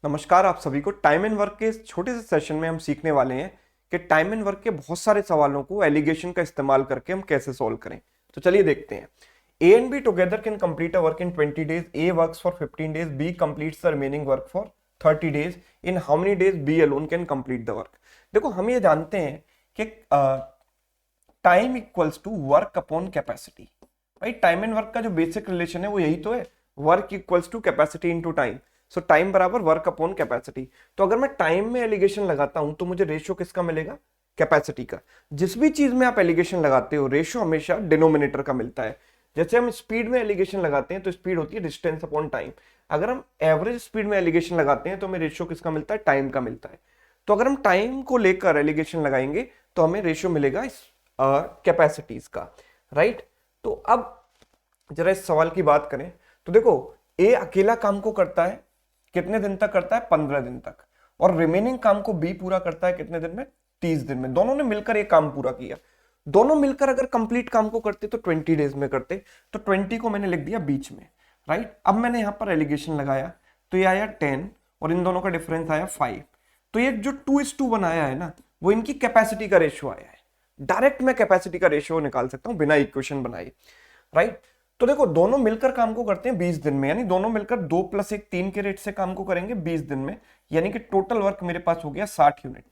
नमस्कार आप सभी को। टाइम एंड वर्क के इस छोटे से सेशन में हम सीखने वाले हैं कि टाइम एंड वर्क के बहुत सारे सवालों को एलिगेशन का इस्तेमाल करके हम कैसे सॉल्व करें। तो चलिए देखते हैं। A and B together can complete a work in 20 days. A works for 15 days, B completes the remaining work for 30 days. In how many days B alone can complete the work. देखो हम ये जानते हैं कि time equals to work upon capacity. भाई time and work का जो basic relation है वो यही तो है, work equals to capacity into time. So time बराबर वर्क अपॉन कैपेसिटी। तो अगर मैं टाइम में एलिगेशन लगाता हूं तो मुझे रेशियो किसका मिलेगा? कैपेसिटी का। जिस भी चीज में आप एलिगेशन लगाते हो रेशियो हमेशा डिनोमिनेटर का मिलता है। जैसे हम स्पीड में एलिगेशन लगाते हैं तो स्पीड होती है डिस्टेंस अपॉन टाइम। अगर हम एवरेज स्पीड में एलिगेशन लगाते हैं तो हमें रेशियो किसका मिलता है? टाइम का मिलता है। तो अगर हम टाइम को लेकर एलिगेशन लगाएंगे तो हमें रेशियो मिलेगा इस कैपेसिटीज का, राइट। तो अब जरा इस सवाल की बात करें तो देखो ए अकेला काम को करता है कितने दिन तक करता है? 15 दिन तक। और रिमेनिंग काम को बी पूरा करता है कितने दिन में? 30 दिन में। दोनों ने मिलकर एक काम पूरा किया। दोनों मिलकर अगर कंप्लीट काम को करते तो 20 डेज में करते। तो 20 को मैंने लिख दिया बीच में, राइट। अब मैंने यहां पर एलिगेशन लगाया तो ये आया 10 और इन दोनों का डिफरेंस आया 5। तो ये जो 2:2 बनाया है ना, वो इनकी कैपेसिटी का रेशियो आया है। डायरेक्ट मैं कैपेसिटी का रेशियो निकाल सकता हूं बिना इक्वेशन बनाए, राइट। तो देखो दोनों मिलकर काम को करते हैं 20 दिन में, यानी दोनों मिलकर 2 + 1 3 के रेट से काम को करेंगे 20 दिन में, यानी कि टोटल वर्क मेरे पास हो गया 60 यूनिट।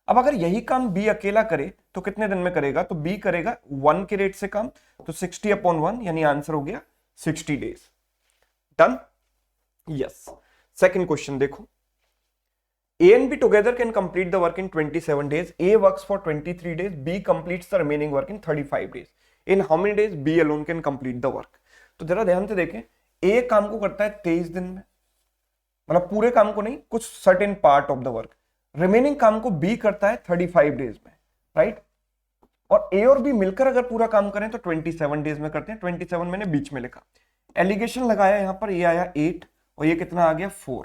अब अगर यही काम बी अकेला करे तो कितने दिन में करेगा? तो बी करेगा 1 के रेट से काम, तो 60/1 यानी आंसर हो गया 60 days. Done? Yes. Second question देखो। A and B together can complete the work in 27 days. A works for 23 days. B completes the remaining work in 35 days. In how many days B alone can complete the work? तो जरा ध्यान से देखें, A काम को करता है 23 दिन में, मतलब पूरे काम को नहीं, कुछ certain part of the work. Remaining काम को B करता है 35 डेज में, राइट। और A और B मिलकर अगर पूरा काम करें तो 27 डेज में करते हैं। 27 मैंने बीच में लिखा। एलिगेशन लगाया यहां पर, ये आया 8 और ये कितना आ गया 4,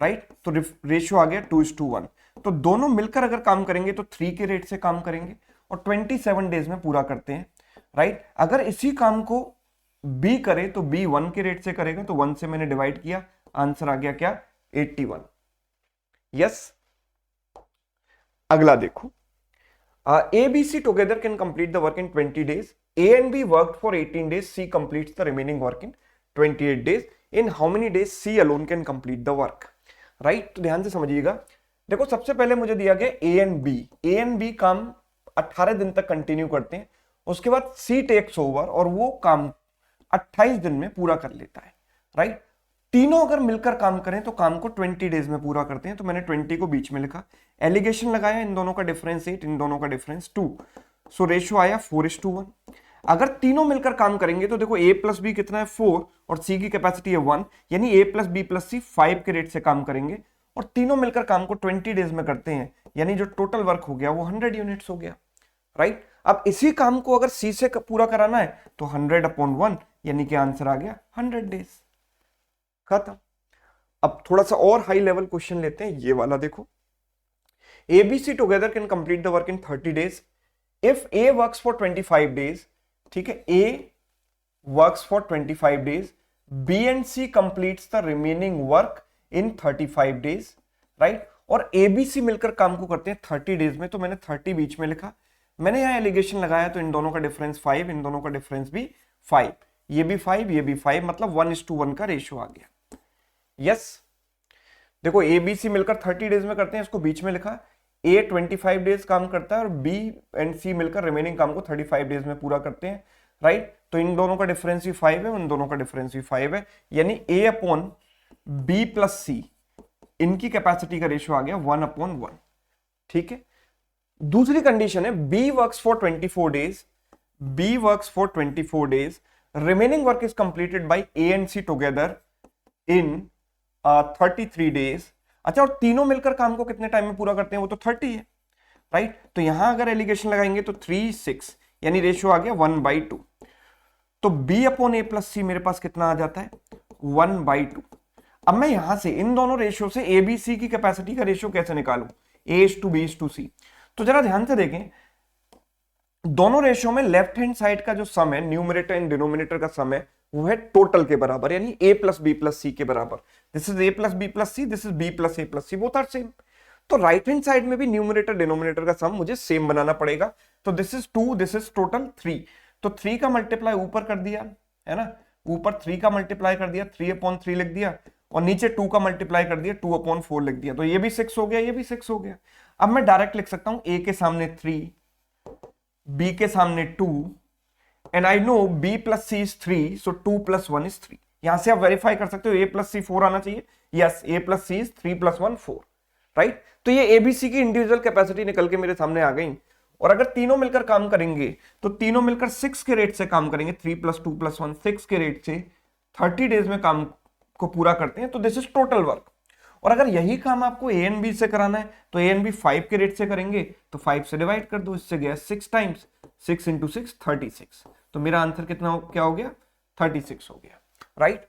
राइट। तो रेशियो आ गया 2:1। तो दोनों मिलकर अगर काम करेंगे तो 3 के रेट से काम करेंगे और 27 डेज में पूरा करते हैं, राइट। अगर इसी काम को बी करे तो बी 1 के रेट से करेगा, तो 1 से मैंने डिवाइड किया, आंसर आ गया क्या? 81। यस। अगला देखो। A, B, C together can complete the work in 20 days. A and B worked for 18 days. C completes the remaining work in 28 days. In how many days C alone can complete the work? Right. तो ध्यान से समझिएगा। देखो सबसे पहले मुझे दिया गया A and B. A and B काम 18 दिन तक कंटिन्यू करते हैं, उसके बाद सी टेक्स ओवर और वो काम 28 दिन में पूरा कर लेता है, राइट। तीनों अगर मिलकर काम करें तो काम को 20 डेज में पूरा करते हैं, तो मैंने 20 को बीच में लिखा। एलिगेशन लगाया, इन दोनों का डिफरेंस 8, इन दोनों का डिफरेंस 2। सो रेशियो आया 4:1। अगर तीनों मिलकर काम करेंगे तो देखो a + b कितना है 4 और c की कैपेसिटी है 1, यानी a + b + c 5 के रेट से काम करेंगे और तीनों मिलकर काम को 20 डेज में करते हैं, यानी जो टोटल वर्क हो गया वो 100 यूनिट्स हो गया, राइट। अब इसी काम को अगर c से पूरा कराना है तो 100/1 यानी कि आंसर आ गया 100 डेज। खत्म। अब थोड़ा सा और हाई लेवल क्वेश्चन लेते हैं, ये वाला देखो। A, B, C together can complete the work in 30 days. If A works for 25 days, ठीक है, A works for 25 days, B and C completes the remaining work in 35 days, right? और A, B, C मिलकर काम को करते हैं 30 days में, तो मैंने 30 बीच में लिखा। मैंने यहाँ एलिगेशन लगाया तो इन दोनों का डिफरेंस 5, इन दोनों का डिफरेंस भी 5, ये भी 5, ये भी 5, मतलब 1:1 का रेशियो आ गया। यस। देखो ए बी सी मिलकर 30 डेज में करते हैं, इसको बीच में लिखा। ए 25 डेज काम करता है और बी एंड सी मिलकर रिमेनिंग काम को 35 डेज में पूरा करते हैं, राइट। तो इन दोनों का डिफरेंस भी 5 है, उन दोनों का डिफरेंस भी 5 है, यानी A/B + C इनकी कैपेसिटी का रेशियो आ गया 1/1। ठीक है। दूसरी कंडीशन है B works for 24 days, B works for 24 days, remaining work is completed by A and C together in 33 days. अच्छा, और तीनों मिलकर काम को कितने टाइम में पूरा करते हैं? वो तो 30 है, राइट। तो यहां अगर एलिगेशन लगाएंगे तो 3 6 यानी रेशियो आ गया 1/2। तो B/A + C मेरे पास कितना आ जाता है? 1/2। अब मैं यहां से इन दोनों रेशियो से A B C की कैपेसिटी का रेशियो कैसे निकालूं? A:B:C। तो जरा ध्यान से देखें, दोनों रेशियो में लेफ्ट हैंड साइड का जो सम है, न्यूमरेटर एंड डिनोमिनेटर का सम है, वो है टोटल के बराबर, यानी a plus B plus C के बराबर। This is a plus B plus C, this is b plus a plus C, both are same. तो राइट हैंड साइड में भी न्यूमरेटर डिनोमिनेटर का सम मुझे सेम बनाना पड़ेगा। तो this is 2, this is total 3। तो 3 का मल्टीप्लाई ऊपर कर दिया है ना, ऊपर 3 का मल्टीप्लाई कर दिया, 3/3 लिख दिया, और नीचे 2 का मल्टीप्लाई कर दिया, 2/4 लिख दिया। तो ये भी 6 हो गया, ये भी 6 हो गया। अब मैं डायरेक्ट लिख सकता हूं a के सामने 3, b के सामने 2, and I know b plus C is 3, so 2 + 1 is 3। यहां से आप वेरीफाई कर सकते हो a प्लस सी 4 आना चाहिए। Yes, a plus C is 3 + 1 4, right. तो ये एबीसी की इंडिविजुअल कैपेसिटी निकल के मेरे सामने आ गई। और अगर तीनों मिलकर काम करेंगे तो तीनों मिलकर 6 के रेट से काम करेंगे, 3 + 2 + 1 6 के रेट से 30 डेज में काम को पूरा करते हैं। तो दिस इज टोटल वर्क। और अगर यही काम आपको ए एंड बी से कराना है तो ए एंड बी 5 के रेट से करेंगे, तो 5 से डिवाइड कर दो, इससे गया 6 टाइम्स, 6 × 6 36। तो मेरा आंसर कितना क्या हो गया, 36 हो गया, राइट।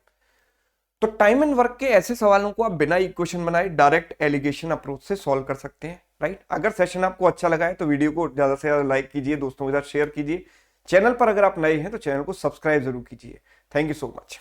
तो टाइम एंड वर्क के ऐसे सवालों को आप बिना इक्वेशन बनाए डायरेक्ट एलिगेशन अप्रोच से सॉल्व कर सकते हैं, राइट। अगर सेशन आपको अच्छा लगा है तो वीडियो को ज्यादा से ज्यादा लाइक कीजिए, दोस्तों के साथ शेयर कीजिए। चैनल पर अगर आप नए हैं तो चैनल को सब्सक्राइब जरूर कीजिए। Thank you so much.